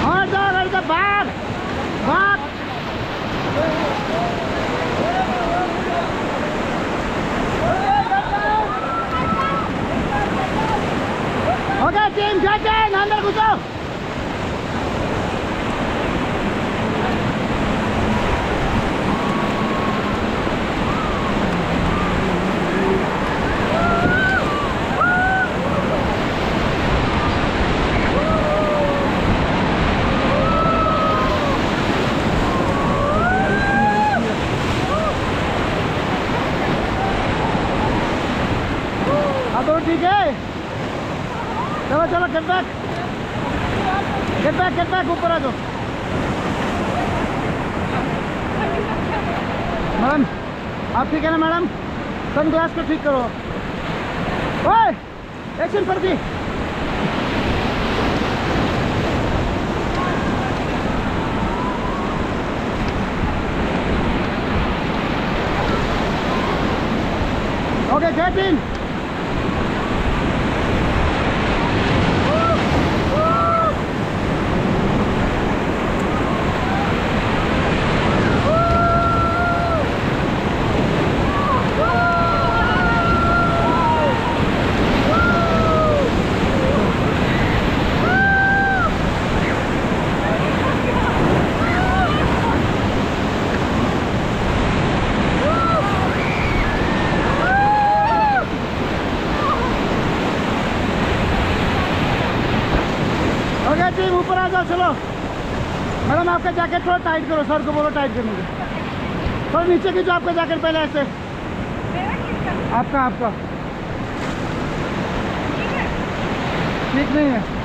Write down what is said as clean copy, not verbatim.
और जाओ भाग भाग। ओके टीम जाते हैं अंदर घुसो। तो ठीक है, चलो चलो गेट बैक ऊपर आ जाओ। मैडम आप ठीक है ना मैडम? सन ग्लास को ठीक करो। ओए एक्शन पर दी। Okay get in. टीम ऊपर आ जाओ चलो। मैडम आपका जैकेट थोड़ा टाइट करो, सर को बोलो टाइट करने के। थोड़ा नीचे खींचो आपका जैकेट पहले ऐसे। आपका ठीक नहीं है।